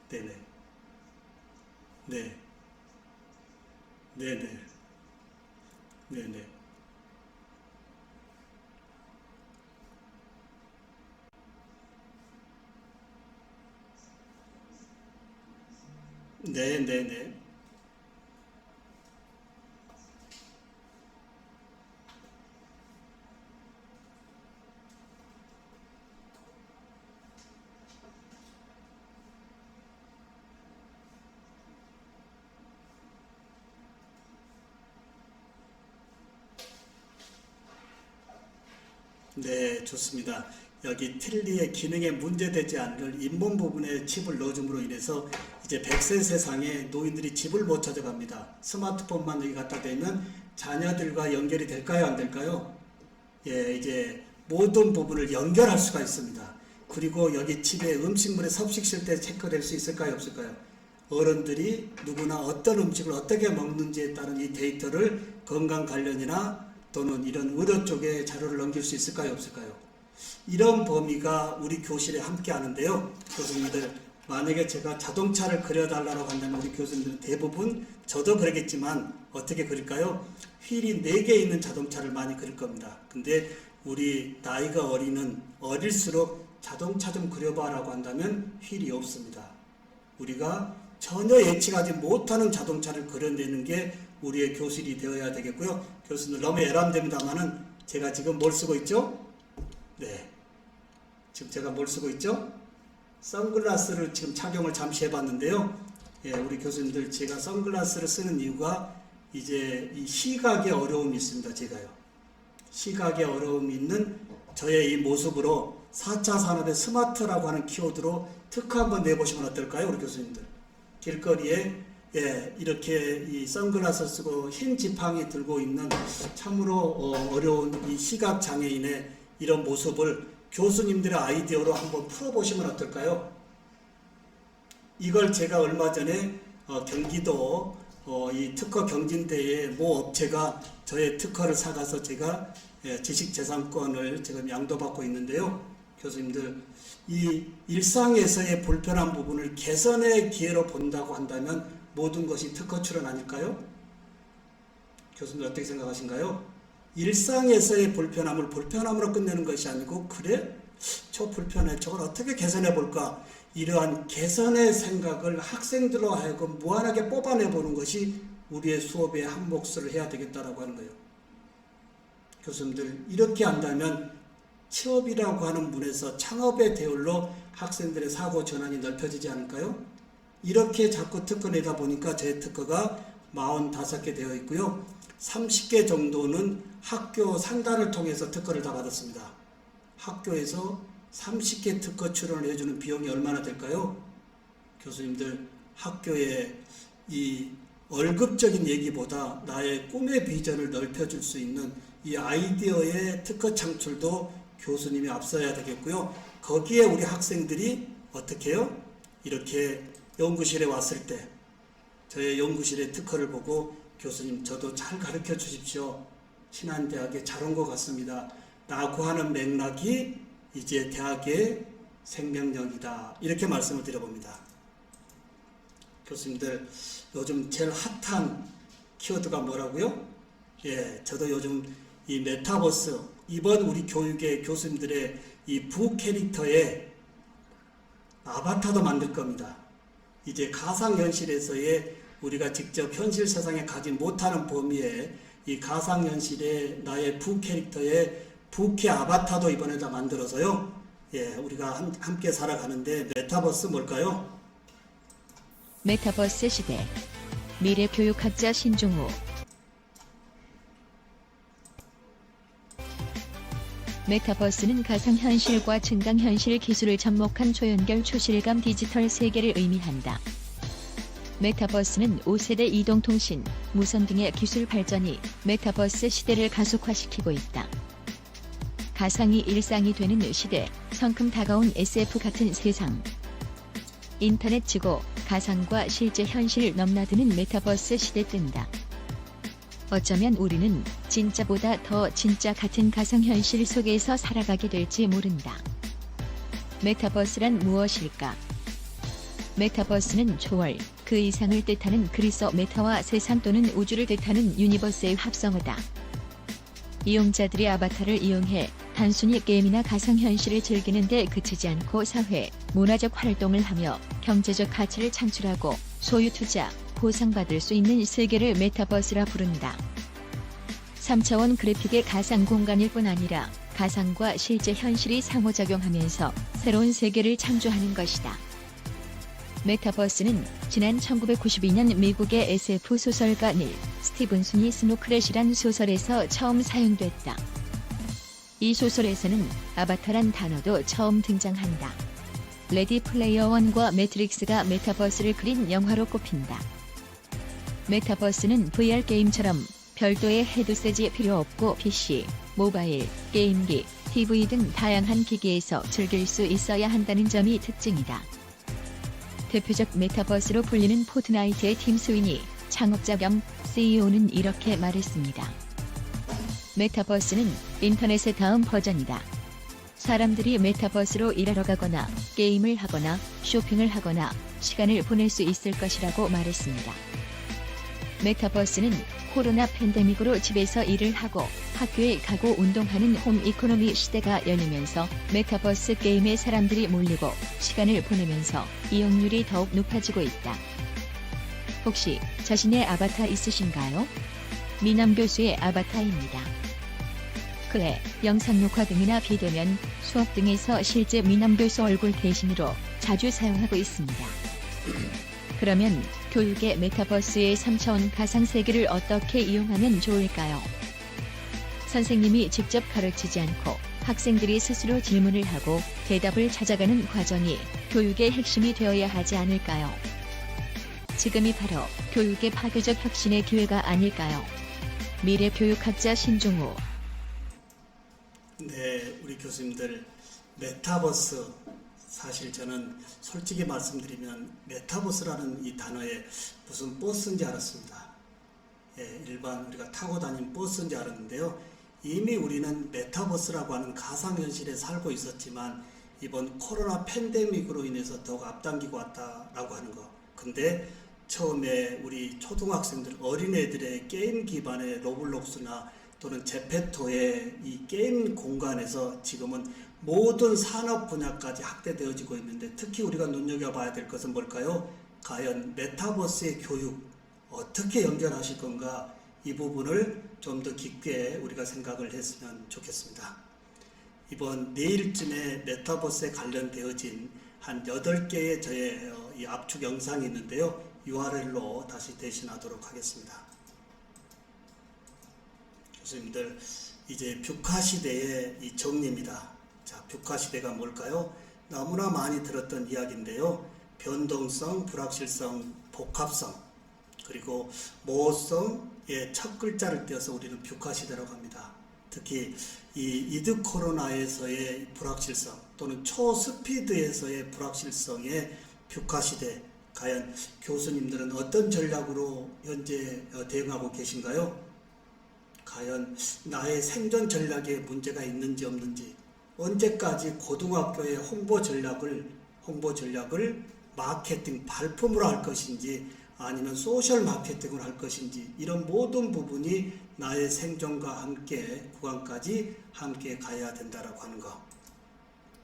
네네. 네. 네네. 네네. 네네네. 네, 좋습니다. 여기 틀니의 기능에 문제되지 않을 잇몸 부분에 칩을 넣어줌으로 인해서 이제 100세 세상에 노인들이 집을 못 찾아갑니다. 스마트폰만 여기 갖다 대면 자녀들과 연결이 될까요? 안 될까요? 이제 모든 부분을 연결할 수가 있습니다. 그리고 여기 집에 음식물에 섭식실 때 체크될 수 있을까요? 없을까요? 어른들이 누구나 어떤 음식을 어떻게 먹는지에 따른 이 데이터를 건강 관련이나 또는 이런 의료 쪽에 자료를 넘길 수 있을까요? 없을까요? 이런 범위가 우리 교실에 함께 하는데요. 교수님들, 만약에 제가 자동차를 그려달라고 한다면 우리 교수님들은 대부분, 저도 그러겠지만 어떻게 그릴까요? 휠이 4개 있는 자동차를 많이 그릴 겁니다. 근데 우리 나이가 어릴수록 자동차 좀 그려봐라고 한다면 휠이 없습니다. 우리가 전혀 예측하지 못하는 자동차를 그려내는 게 우리의 교실이 되어야 되겠고요. 교수님들 너무 애람됩니다만은 제가 지금 뭘 쓰고 있죠? 네. 지금 제가 뭘 쓰고 있죠? 선글라스를 지금 착용을 잠시 해봤는데요. 우리 교수님들 제가 선글라스를 쓰는 이유가 이제 이 시각에 어려움이 있습니다. 제가요. 시각에 어려움이 있는 저의 이 모습으로 4차 산업의 스마트라고 하는 키워드로 특허 한번 내보시면 어떨까요? 우리 교수님들. 길거리에 이렇게 이 선글라스 쓰고 흰 지팡이 들고 있는 참으로 어려운 이 시각 장애인의 이런 모습을 교수님들의 아이디어로 한번 풀어보시면 어떨까요? 이걸 제가 얼마 전에 경기도 이 특허 경진대회 모 업체가 저의 특허를 사가서 제가 지식재산권을 지금 양도받고 있는데요. 교수님들, 이 일상에서의 불편한 부분을 개선의 기회로 본다고 한다면 모든 것이 특허 출원 아닐까요? 교수님들 어떻게 생각하신가요? 일상에서의 불편함을 불편함으로 끝내는 것이 아니고, 그래? 저 불편해. 저걸 어떻게 개선해 볼까? 이러한 개선의 생각을 학생들로 하여금 무한하게 뽑아내보는 것이 우리의 수업의 한 몫을 해야 되겠다라고 하는 거예요. 교수님들, 이렇게 한다면 취업이라고 하는 문에서 창업의 대열로 학생들의 사고 전환이 넓혀지지 않을까요? 이렇게 자꾸 특허 내다 보니까 제 특허가 45개 되어 있고요. 30개 정도는 학교 상단을 통해서 특허를 다 받았습니다. 학교에서 30개 특허 출원을 해주는 비용이 얼마나 될까요? 교수님들, 학교에 이 월급적인 얘기보다 나의 꿈의 비전을 넓혀줄 수 있는 이 아이디어의 특허 창출도 교수님이 앞서야 되겠고요. 거기에 우리 학생들이 어떻게 해요? 이렇게 연구실에 왔을 때 저의 연구실의 특허를 보고 교수님, 저도 잘 가르쳐 주십시오. 신한대학에 잘 온 것 같습니다. 라고 하는 맥락이 이제 대학의 생명력이다. 이렇게 말씀을 드려봅니다. 교수님들, 요즘 제일 핫한 키워드가 뭐라고요? 저도 요즘 이 메타버스, 이번 우리 교육의 교수님들의 이 부캐릭터의 아바타도 만들 겁니다. 이제 가상현실에서의 우리가 직접 현실 세상에 가지 못하는 범위에 이 가상현실의 나의 부캐릭터의 부캐 아바타도 이번에 다 만들어서요. 우리가 함께 살아가는데, 메타버스 뭘까요? 메타버스 시대. 미래 교육학자 신종우. 메타버스는 가상현실과 증강현실 기술을 접목한 초연결 초실감 디지털 세계를 의미한다. 메타버스는 5세대 이동통신, 무선 등의 기술 발전이 메타버스 시대를 가속화시키고 있다. 가상이 일상이 되는 시대, 성큼 다가온 SF 같은 세상. 인터넷 지구, 가상과 실제 현실 넘나드는 메타버스 시대 뜬다. 어쩌면 우리는 진짜보다 더 진짜 같은 가상현실 속에서 살아가게 될지 모른다. 메타버스란 무엇일까? 메타버스는 초월, 그 이상을 뜻하는 그리스어 메타와 세상 또는 우주를 뜻하는 유니버스의 합성어다. 이용자들이 아바타를 이용해 단순히 게임이나 가상현실을 즐기는 데 그치지 않고 사회, 문화적 활동을 하며 경제적 가치를 창출하고 소유 투자, 보상받을 수 있는 세계를 메타버스라 부른다. 3차원 그래픽의 가상 공간일 뿐 아니라 가상과 실제 현실이 상호작용하면서 새로운 세계를 창조하는 것이다. 메타버스는 지난 1992년 미국의 SF 소설가 닐 스티븐슨이 스노크렛이란 소설에서 처음 사용됐다. 이 소설에서는 아바타란 단어도 처음 등장한다. 레디 플레이어 원과 매트릭스가 메타버스를 그린 영화로 꼽힌다. 메타버스는 VR 게임처럼 별도의 헤드셋이 필요 없고 PC, 모바일, 게임기, TV 등 다양한 기기에서 즐길 수 있어야 한다는 점이 특징이다. 대표적 메타버스로 불리는 포트나이트의 팀 스위니, 창업자 겸 CEO는 이렇게 말했습니다. 메타버스는 인터넷의 다음 버전이다. 사람들이 메타버스로 일하러 가거나 게임을 하거나 쇼핑을 하거나 시간을 보낼 수 있을 것이라고 말했습니다. 메타버스는 코로나 팬데믹으로 집에서 일을 하고 학교에 가고 운동하는 홈 이코노미 시대가 열리면서 메타버스 게임에 사람들이 몰리고 시간을 보내면서 이용률이 더욱 높아지고 있다. 혹시 자신의 아바타 있으신가요? 미남 교수의 아바타입니다. 그에 영상 녹화 등이나 비대면, 수업 등에서 실제 미남 교수 얼굴 대신으로 자주 사용하고 있습니다. 그러면 교육의 메타버스의 3차원 가상 세계를 어떻게 이용하면 좋을까요? 선생님이 직접 가르치지 않고 학생들이 스스로 질문을 하고 대답을 찾아가는 과정이 교육의 핵심이 되어야 하지 않을까요? 지금이 바로 교육의 파괴적 혁신의 기회가 아닐까요? 미래 교육학자 신종우. 네, 우리 교수님들, 메타버스, 사실 저는 솔직히 말씀드리면 메타버스라는 이 단어에 무슨 버스인지 알았습니다. 예, 일반 우리가 타고 다니는 버스인지 알았는데요. 이미 우리는 메타버스라고 하는 가상현실에 살고 있었지만 이번 코로나 팬데믹으로 인해서 더욱 앞당기고 왔다라고 하는 거. 근데 처음에 우리 초등학생들, 어린애들의 게임 기반의 로블록스나 또는 제페토의 이 게임 공간에서 지금은 모든 산업 분야까지 확대되어지고 있는데, 특히 우리가 눈여겨봐야 될 것은 뭘까요? 과연 메타버스의 교육 어떻게 연결하실 건가? 이 부분을 좀 더 깊게 우리가 생각을 했으면 좋겠습니다. 이번 내일쯤에 메타버스에 관련되어진 한 8개의 저의 이 압축 영상이 있는데요. URL로 다시 대신하도록 하겠습니다. 교수님들, 이제 뷰카 시대의 이 정리입니다. 자, 뷰카 시대가 뭘까요? 너무나 많이 들었던 이야기인데요. 변동성, 불확실성, 복합성, 그리고 모호성의 첫 글자를 떼어서 우리는 뷰카 시대라고 합니다. 특히 이 이드 코로나에서의 불확실성 또는 초스피드에서의 불확실성의 뷰카 시대, 과연 교수님들은 어떤 전략으로 현재 대응하고 계신가요? 과연 나의 생존 전략에 문제가 있는지 없는지, 언제까지 고등학교의 홍보 전략을 마케팅 발품으로 할 것인지 아니면 소셜 마케팅을 할 것인지, 이런 모든 부분이 나의 생존과 함께 구간까지 함께 가야 된다라고 하는 거.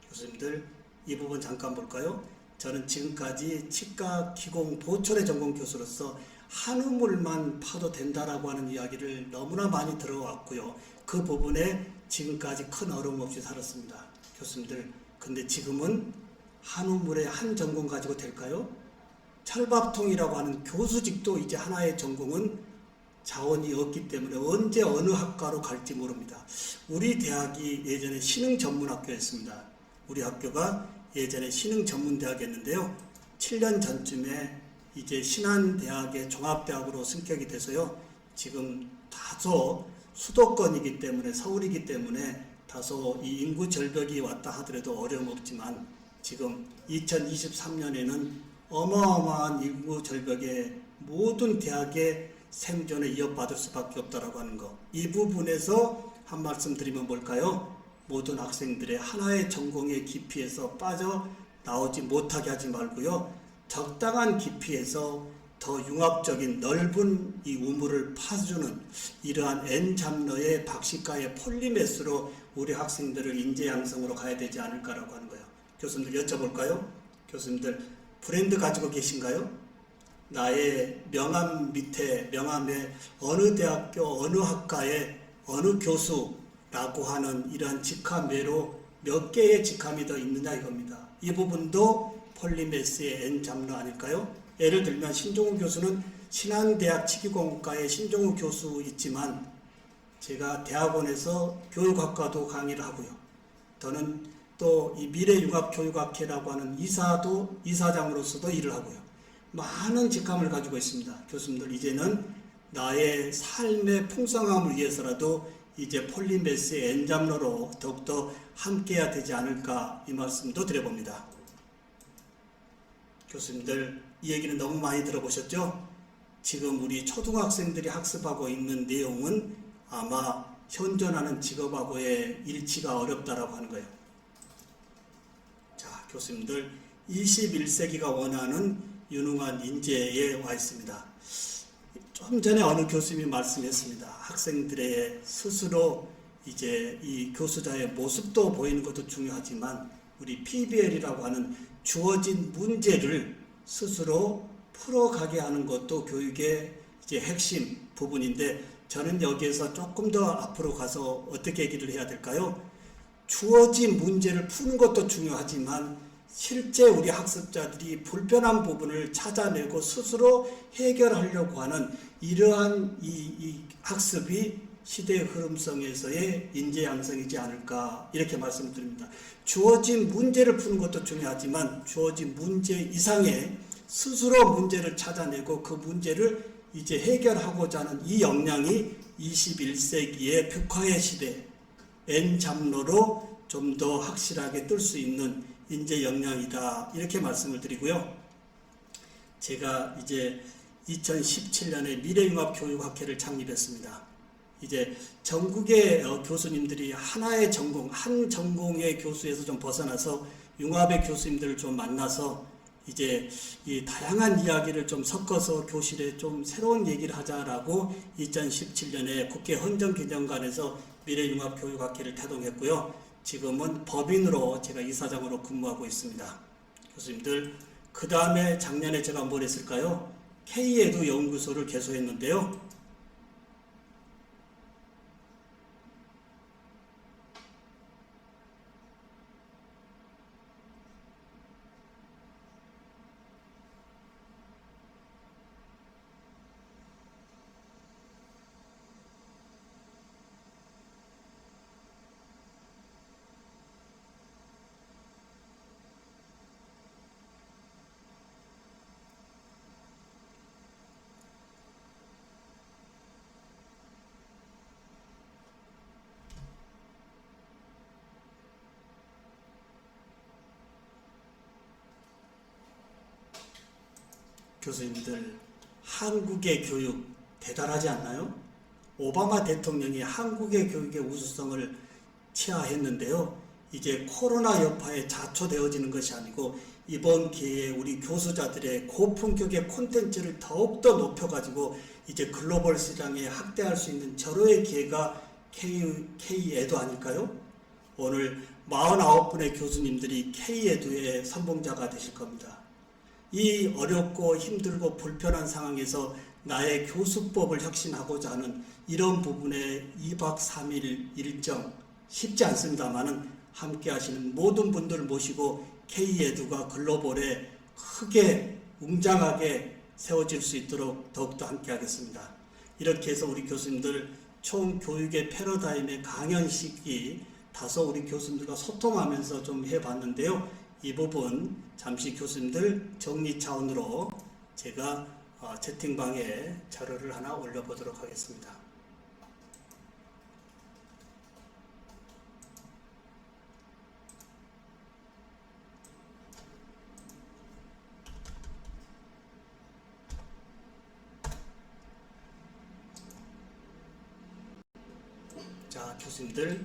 교수님들, 이 부분 잠깐 볼까요? 저는 지금까지 치과 기공 보철의 전공 교수로서 한우물만 파도 된다라고 하는 이야기를 너무나 많이 들어왔고요. 그 부분에 지금까지 큰 어려움 없이 살았습니다. 교수님들, 근데 지금은 한우물의 한 전공 가지고 될까요? 철밥통이라고 하는 교수직도 이제 하나의 전공은 자원이 없기 때문에 언제 어느 학과로 갈지 모릅니다. 우리 대학이 예전에 신흥전문학교였습니다. 우리 학교가 예전에 신흥전문대학이었는데요. 7년 전쯤에 이제 신한대학의 종합대학으로 승격이 돼서요. 지금 다소 수도권이기 때문에, 서울이기 때문에 다소 이 인구 절벽이 왔다 하더라도 어려움 없지만 지금 2023년에는 어마어마한 인구 절벽에 모든 대학의 생존에 이어받을 수밖에 없다라고 하는 거. 이 부분에서 한 말씀 드리면 뭘까요? 모든 학생들의 하나의 전공의 깊이에서 빠져나오지 못하게 하지 말고요. 적당한 깊이에서 더 융합적인 넓은 이 우물을 파주는 이러한 N장르의 박시가의 폴리메스로 우리 학생들을 인재 양성으로 가야 되지 않을까라고 하는 거예요. 교수님들 여쭤볼까요? 교수님들 브랜드 가지고 계신가요? 나의 명함 밑에, 명함에 어느 대학교, 어느 학과에, 어느 교수라고 하는 이러한 직함외로 몇 개의 직함이 더 있느냐 이겁니다. 이 부분도 폴리메스의 N장르 아닐까요? 예를 들면 신종우 교수는 신한대학 치기공과의 신종우 교수 있지만 제가 대학원에서 교육학과도 강의를 하고요. 저는 또 이 미래융합교육학회라고 하는 이사장으로서도 일을 하고요. 많은 직함을 가지고 있습니다. 교수님들, 이제는 나의 삶의 풍성함을 위해서라도 이제 폴리메스의 N장르로 더욱더 함께해야 되지 않을까, 이 말씀도 드려봅니다. 교수님들, 이 얘기는 너무 많이 들어보셨죠? 지금 우리 초등학생들이 학습하고 있는 내용은 아마 현존하는 직업하고의 일치가 어렵다라고 하는 거예요. 자, 교수님들, 21세기가 원하는 유능한 인재에 와 있습니다. 좀 전에 어느 교수님이 말씀했습니다. 학생들의 스스로 이제 이 교수자의 모습도 보이는 것도 중요하지만 우리 PBL이라고 하는 주어진 문제를 스스로 풀어가게 하는 것도 교육의 이제 핵심 부분인데, 저는 여기에서 조금 더 앞으로 가서 어떻게 얘기를 해야 될까요? 주어진 문제를 푸는 것도 중요하지만 실제 우리 학습자들이 불편한 부분을 찾아내고 스스로 해결하려고 하는 이러한 이 학습이 시대의 흐름성에서의 인재 양성이지 않을까 이렇게 말씀드립니다. 주어진 문제를 푸는 것도 중요하지만 주어진 문제 이상의 스스로 문제를 찾아내고 그 문제를 이제 해결하고자 하는 이 역량이 21세기의 벽화의 시대 N잡로로 좀 더 확실하게 뜰 수 있는 인재 역량이다 이렇게 말씀을 드리고요. 제가 이제 2017년에 미래융합교육학회를 창립했습니다. 이제 전국의 교수님들이 하나의 전공, 한 전공의 교수에서 좀 벗어나서 융합의 교수님들을 좀 만나서 이제 이 다양한 이야기를 좀 섞어서 교실에 좀 새로운 얘기를 하자라고 2017년에 국회 헌정기념관에서 미래융합교육학회를 태동했고요. 지금은 법인으로 제가 이사장으로 근무하고 있습니다. 교수님들, 그 다음에 작년에 제가 뭘 했을까요? K에두 연구소를 개소했는데요. 교수님들, 한국의 교육 대단하지 않나요? 오바마 대통령이 한국의 교육의 우수성을 치하했는데요. 이제 코로나 여파에 자초되어지는 것이 아니고 이번 기회에 우리 교수자들의 고품격의 콘텐츠를 더욱더 높여가지고 이제 글로벌 시장에 확대할 수 있는 절호의 기회가 K에두 아닐까요? 오늘 49분의 교수님들이 K에두의 선봉자가 되실 겁니다. 이 어렵고 힘들고 불편한 상황에서 나의 교수법을 혁신하고자 하는 이런 부분에 2박 3일 일정 쉽지 않습니다만은 함께 하시는 모든 분들 모시고 K에두가 글로벌에 크게 웅장하게 세워질 수 있도록 더욱더 함께 하겠습니다. 이렇게 해서 우리 교수님들 총 교육의 패러다임의 강연식이 다소 우리 교수님들과 소통하면서 좀 해봤는데요. 이 부분 잠시 교수님들 정리 차원으로 제가 채팅방에 자료를 하나 올려보도록 하겠습니다. 자, 교수님들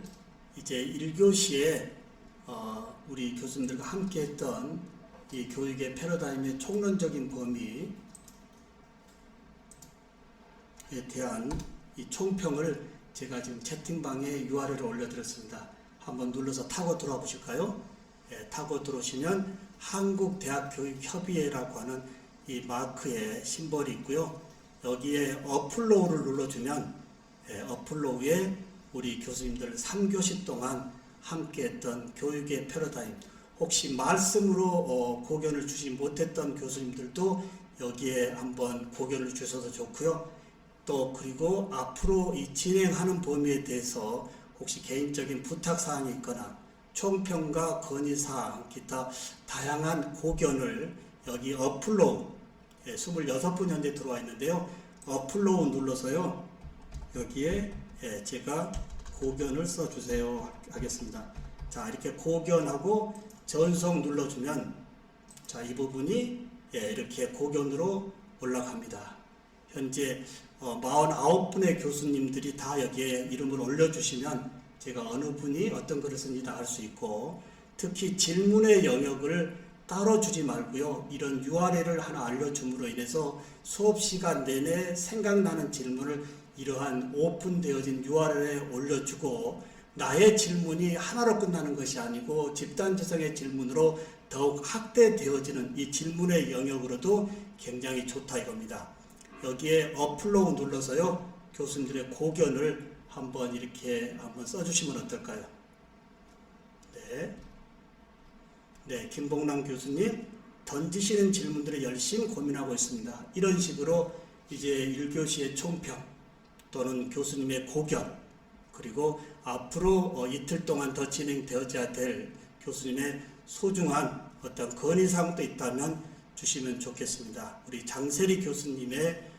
이제 1교시에 우리 교수님들과 함께 했던 이 교육의 패러다임의 총론적인 범위에 대한 이 총평을 제가 지금 채팅방에 URL을 올려드렸습니다. 한번 눌러서 타고 들어와 보실까요? 예, 타고 들어오시면 한국대학교육협의회라고 하는 이 마크의 심벌이 있고요. 여기에 어플로우를 눌러주면 어플로우에 우리 교수님들 3교시 동안 함께 했던 교육의 패러다임, 혹시 말씀으로 고견을 주지 못했던 교수님들도 여기에 한번 고견을 주셔도 좋고요. 또 그리고 앞으로 이 진행하는 범위에 대해서 혹시 개인적인 부탁사항이 있거나 총평과 건의사항, 기타 다양한 고견을 여기 어플로우 26분 현재 들어와 있는데요. 어플로우 눌러서요. 여기에 제가 고견을 써주세요 하겠습니다. 자, 이렇게 고견하고 전송 눌러주면 자, 이 부분이 이렇게 고견으로 올라갑니다. 현재 49분의 교수님들이 다 여기에 이름을 올려주시면 제가 어느 분이 어떤 글을 쓴지 다 알 수 있고, 특히 질문의 영역을 따로 주지 말고요. 이런 URL을 하나 알려줌으로 인해서 수업 시간 내내 생각나는 질문을 이러한 오픈되어진 URL에 올려주고, 나의 질문이 하나로 끝나는 것이 아니고 집단지성의 질문으로 더욱 확대되어지는 이 질문의 영역으로도 굉장히 좋다 이겁니다. 여기에 어플로우 눌러서요. 교수님들의 고견을 한번 이렇게 한번 써주시면 어떨까요? 네. 네, 김봉남 교수님 던지시는 질문들을 열심히 고민하고 있습니다. 이런 식으로 이제 1교시의 총평 또는 교수님의 고견 그리고 앞으로 이틀 동안 더 진행되어야 될 교수님의 소중한 어떤 건의사항도 있다면 주시면 좋겠습니다. 우리 장세리 교수님의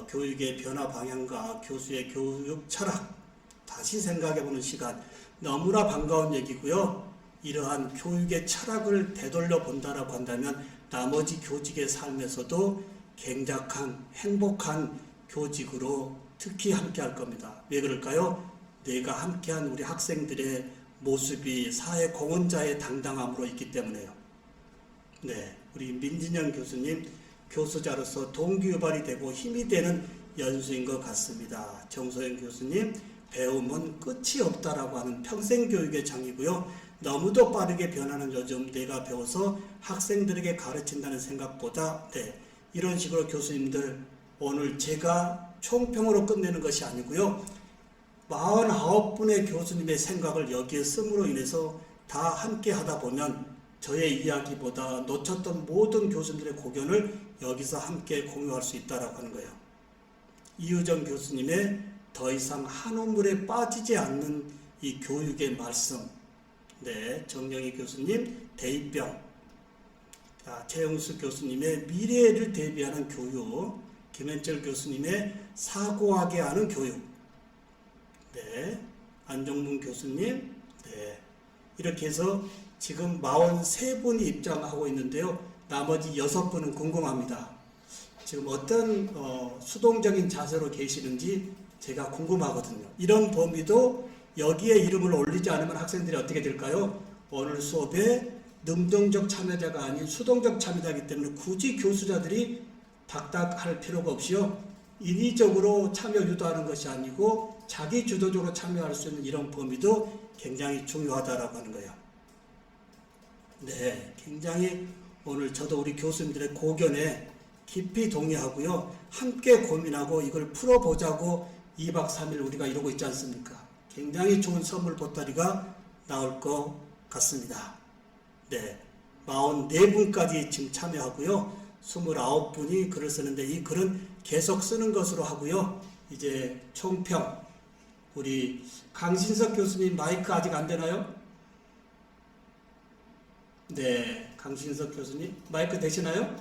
교육의 변화 방향과 교수의 교육 철학 다시 생각해보는 시간 너무나 반가운 얘기고요. 이러한 교육의 철학을 되돌려 본다라고 한다면 나머지 교직의 삶에서도 굉장한 행복한 교직으로 특히 함께 할 겁니다. 왜 그럴까요? 내가 함께한 우리 학생들의 모습이 사회 공헌자의 당당함으로 있기 때문에요. 네, 우리 민진영 교수님 교수자로서 동기유발이 되고 힘이 되는 연수인 것 같습니다. 정소영 교수님 배움은 끝이 없다라고 하는 평생교육의 장이고요. 너무도 빠르게 변하는 요즘 내가 배워서 학생들에게 가르친다는 생각보다 이런 식으로 교수님들 오늘 제가 총평으로 끝내는 것이 아니고요. 49분의 교수님의 생각을 여기에 씀으로 인해서 다 함께 하다 보면 저의 이야기보다 놓쳤던 모든 교수님들의 고견을 여기서 함께 공유할 수 있다라고 하는 거예요. 이유정 교수님의 더 이상 한우물에 빠지지 않는 이 교육의 말씀, 네, 정영희 교수님 대입병, 최영수 교수님의 미래를 대비하는 교육, 김현철 교수님의 사고하게 하는 교육, 네, 안종문 교수님, 네, 이렇게 해서 지금 43분이 입장하고 있는데요. 나머지 6분은 궁금합니다. 지금 어떤 수동적인 자세로 계시는지 제가 궁금하거든요. 이런 범위도 여기에 이름을 올리지 않으면 학생들이 어떻게 될까요? 오늘 수업에 능동적 참여자가 아닌 수동적 참여자이기 때문에 굳이 교수자들이 딱딱할 필요가 없이요. 인위적으로 참여 유도하는 것이 아니고 자기 주도적으로 참여할 수 있는 이런 범위도 굉장히 중요하다라고 하는 거예요. 네, 굉장히 오늘 저도 우리 교수님들의 고견에 깊이 동의하고요. 함께 고민하고 이걸 풀어보자고 2박 3일 우리가 이러고 있지 않습니까? 굉장히 좋은 선물 보따리가 나올 것 같습니다. 네, 44분까지 지금 참여하고요. 29분이 글을 쓰는데 이 글은 계속 쓰는 것으로 하고요. 이제 총평, 우리 강신석 교수님 마이크 아직 안 되나요? 네, 강신석 교수님 마이크 되시나요?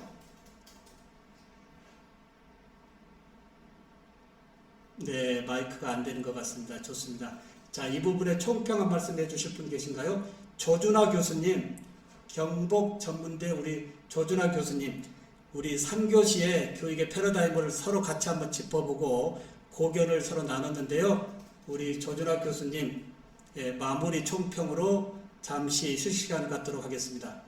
네, 마이크가 안 되는 것 같습니다. 좋습니다. 자, 이 부분에 총평 한 말씀 해주실 분 계신가요? 조준하 교수님, 경복 전문대 우리 조준하 교수님, 우리 3교시의 교육의 패러다임을 서로 같이 한번 짚어보고 고견을 서로 나눴는데요. 우리 조준하 교수님, 마무리 총평으로 잠시 휴식 시간을 갖도록 하겠습니다.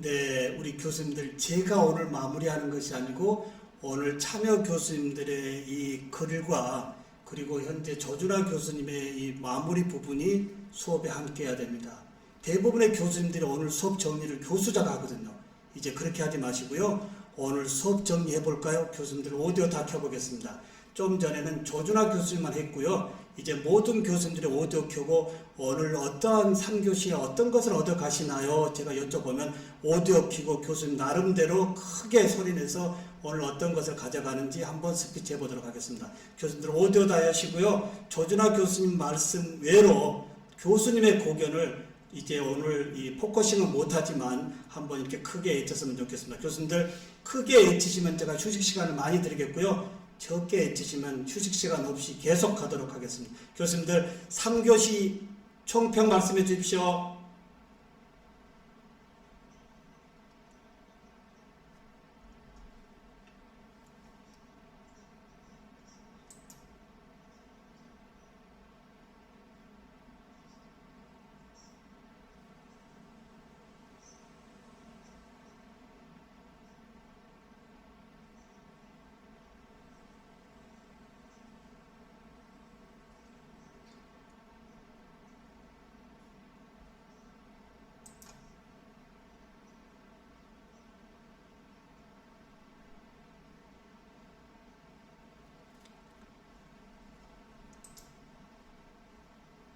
네, 우리 교수님들, 제가 오늘 마무리하는 것이 아니고 오늘 참여 교수님들의 이 글과 그리고 현재 조준하 교수님의 이 마무리 부분이 수업에 함께 해야 됩니다. 대부분의 교수님들이 오늘 수업 정리를 교수자가 하거든요. 이제 그렇게 하지 마시고요. 오늘 수업 정리해 볼까요? 교수님들 오디오 다 켜보겠습니다. 좀 전에는 조준하 교수님만 했고요. 이제 모든 교수님들이 오디오 켜고 오늘 어떠한 3교시에 어떤 것을 얻어 가시나요? 제가 여쭤보면 오디오 켜고 교수님 나름대로 크게 소리내서 오늘 어떤 것을 가져가는지 한번 스피치 해보도록 하겠습니다. 교수님들 오디오 다 하시고요. 조준하 교수님 말씀 외로 교수님의 고견을 이제 오늘 이 포커싱은 못하지만 한번 이렇게 크게 외쳤으면 좋겠습니다. 교수님들 크게 외치시면 제가 휴식 시간을 많이 드리겠고요. 적게 외치시면 휴식 시간 없이 계속 가도록 하겠습니다. 교수님들 3교시 총평 말씀해 주십시오.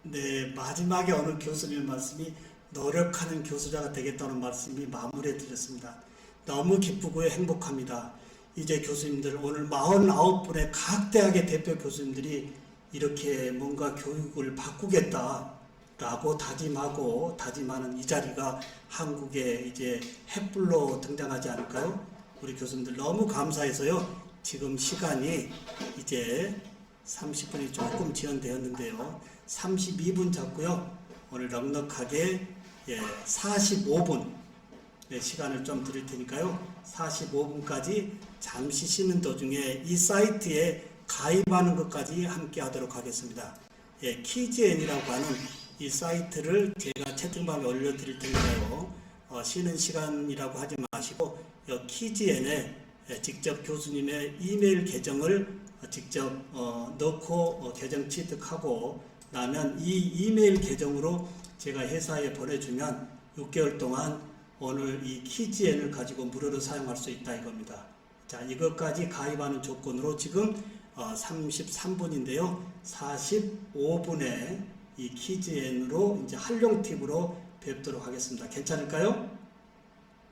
네, 마지막에 오늘 교수님의 말씀이 노력하는 교수자가 되겠다는 말씀이 마무리해 드렸습니다. 너무 기쁘고요, 행복합니다. 이제 교수님들 오늘 49분의 각 대학의 대표 교수님들이 이렇게 뭔가 교육을 바꾸겠다라고 다짐하는 이 자리가 한국의 이제 햇불로 등장하지 않을까요? 우리 교수님들 너무 감사해서요. 지금 시간이 이제 30분이 조금 지연되었는데요. 32분 잡고요. 오늘 넉넉하게 45분 시간을 좀 드릴 테니까요. 45분까지 잠시 쉬는 도중에 이 사이트에 가입하는 것까지 함께 하도록 하겠습니다. 키즈N이라고 하는 이 사이트를 제가 채팅방에 올려드릴 테니까요. 쉬는 시간이라고 하지 마시고 키즈N에 직접 교수님의 이메일 계정을 직접 넣고 계정 취득하고 나면 이 이메일 계정으로 제가 회사에 보내주면 6개월 동안 오늘 이 키즈N을 가지고 무료로 사용할 수 있다 이겁니다. 자, 이것까지 가입하는 조건으로 지금 33분인데요. 45분에 이 키즈N으로 이제 활용 팁으로 뵙도록 하겠습니다. 괜찮을까요?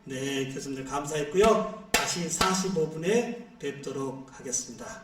네, 교수님들 감사했고요. 다시 45분에 뵙도록 하겠습니다.